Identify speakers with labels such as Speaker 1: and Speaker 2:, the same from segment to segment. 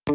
Speaker 1: Hi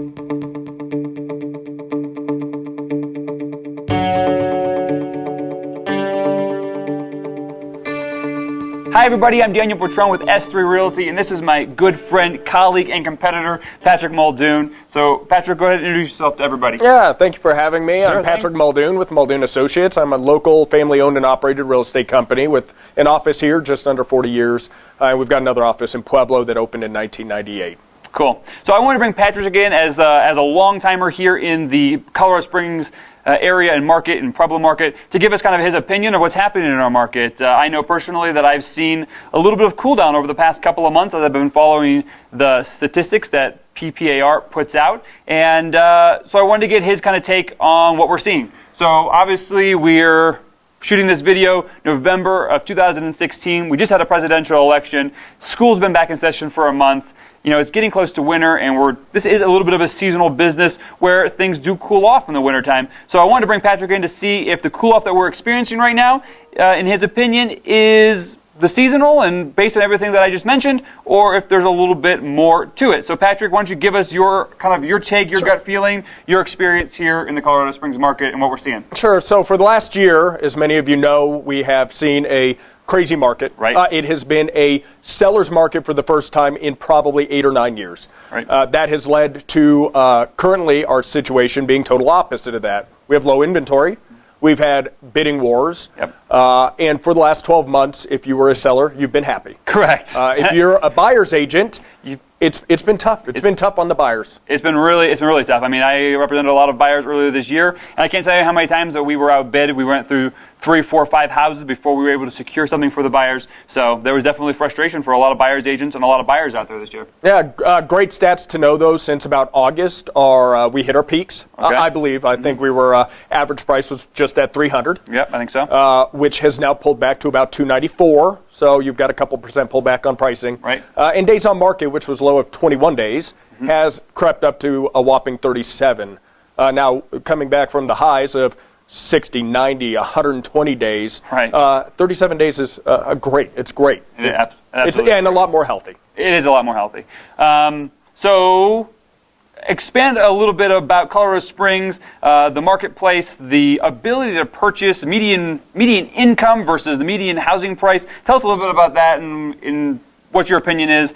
Speaker 1: everybody, I'm Daniel Pitrone with S3 Realty, and this is my good friend, colleague, and competitor, Patrick Muldoon. So, Patrick, go ahead and introduce yourself to everybody.
Speaker 2: Yeah, thank you for having me.
Speaker 1: Sure,
Speaker 2: I'm Patrick Muldoon with Muldoon Associates. I'm a local family-owned and operated real estate company with an office here just under 40 years. We've got another office in Pueblo that opened in 1998.
Speaker 1: Cool. So I want to bring Patrick again as a long-timer here in the Colorado Springs area and market and Pueblo market to give us kind of his opinion of what's happening in our market. I know personally that I've seen a little bit of cool down over the past couple of months as I've been following the statistics that PPAR puts out, and so I wanted to get his kind of take on what we're seeing. So obviously we're shooting this video November of 2016. We just had a presidential election. School's been back in session for a month. You know, it's getting close to winter, and this is a little bit of a seasonal business where things do cool off in the wintertime. So I wanted to bring Patrick in to see if the cool off that we're experiencing right now, in his opinion, is the seasonal and based on everything that I just mentioned, or if there's a little bit more to it. So Patrick, why don't you give us your take, your gut feeling, your experience here in the Colorado Springs market and what we're seeing.
Speaker 2: Sure. So for the last year, as many of you know, we have seen a crazy market.
Speaker 1: Right.
Speaker 2: It has been a seller's market for the first time in probably 8 or 9 years.
Speaker 1: Right.
Speaker 2: That has led to currently our situation being total opposite of that. We have low inventory. We've had bidding wars.
Speaker 1: Yep.
Speaker 2: And for the last 12 months, if you were a seller, you've been happy.
Speaker 1: Correct.
Speaker 2: If you're a buyer's agent, it's been tough. It's been tough on the buyers.
Speaker 1: It's been really tough. I mean, I represented a lot of buyers earlier this year, and I can't tell you how many times that we were outbid. We went through 3, 4, 5 houses before we were able to secure something for the buyers. So there was definitely frustration for a lot of buyers agents and a lot of buyers out there this year.
Speaker 2: Yeah, great stats to know those. Since about August, we hit our peaks.
Speaker 1: Okay.
Speaker 2: I believe. I think we were average price was just at 300.
Speaker 1: Yep, I think so.
Speaker 2: Which has now pulled back to about 294. So you've got a couple percent pullback on pricing.
Speaker 1: Right.
Speaker 2: And days on market, which was low of 21 days, has crept up to a whopping 37. Now coming back from the highs of 60, 90, 120 days.
Speaker 1: Right.
Speaker 2: 37 days is great. It's great. It's and a lot more healthy.
Speaker 1: It is a lot more healthy. So expand a little bit about Colorado Springs, the marketplace, the ability to purchase, median income versus the median housing price. Tell us a little bit about that and what your opinion is.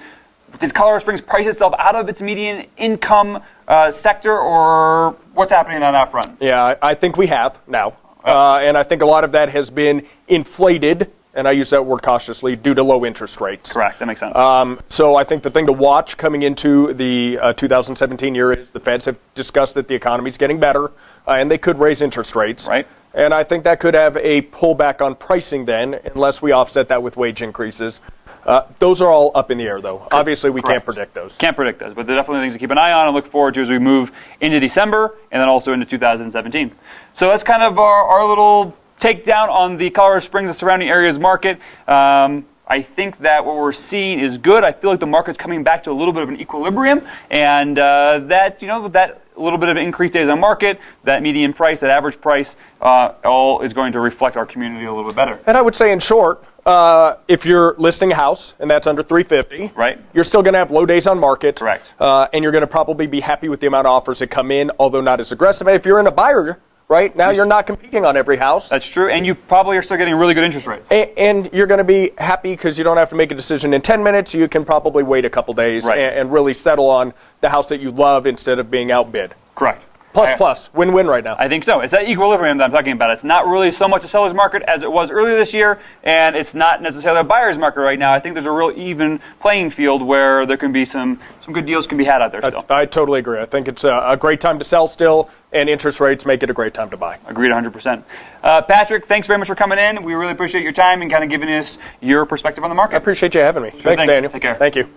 Speaker 1: Did Colorado Springs price itself out of its median income sector, or what's happening on that front?
Speaker 2: Yeah, I think we have now. And I think a lot of that has been inflated, and I use that word cautiously, due to low interest rates.
Speaker 1: Correct, that makes sense.
Speaker 2: So I think the thing to watch coming into the 2017 year is the Feds have discussed that the economy's getting better, and they could raise interest rates.
Speaker 1: Right.
Speaker 2: And I think that could have a pullback on pricing then, unless we offset that with wage increases. Those are all up in the air, though. Obviously, we can't predict those.
Speaker 1: Can't predict those, but they're definitely things to keep an eye on and look forward to as we move into December and then also into 2017. So that's kind of our little takedown on the Colorado Springs and surrounding areas market. I think that what we're seeing is good. I feel like the market's coming back to a little bit of an equilibrium, and that little bit of increased days on market, that median price, that average price, all is going to reflect our community a little bit better.
Speaker 2: And I would say, in short, if you're listing a house and that's under 350,
Speaker 1: right,
Speaker 2: you're still going to have low days on market.
Speaker 1: Correct.
Speaker 2: And you're going to probably be happy with the amount of offers that come in, although not as aggressive. If you're in a buyer, right, now you're not competing on every house.
Speaker 1: That's true, and you probably are still getting really good interest rates.
Speaker 2: And you're going to be happy because you don't have to make a decision in 10 minutes. You can probably wait a couple days and really settle on the house that you love instead of being outbid.
Speaker 1: Correct.
Speaker 2: Plus, win-win right now.
Speaker 1: I think so. It's that equilibrium that I'm talking about. It's not really so much a seller's market as it was earlier this year, and it's not necessarily a buyer's market right now. I think there's a real even playing field where there can be some good deals can be had out there still.
Speaker 2: I totally agree. I think it's a great time to sell still, and interest rates make it a great time to buy.
Speaker 1: Agreed 100%. Patrick, thanks very much for coming in. We really appreciate your time and kind of giving us your perspective on the market.
Speaker 2: I appreciate you having me. Thanks, Daniel.
Speaker 1: Take care.
Speaker 2: Thank you.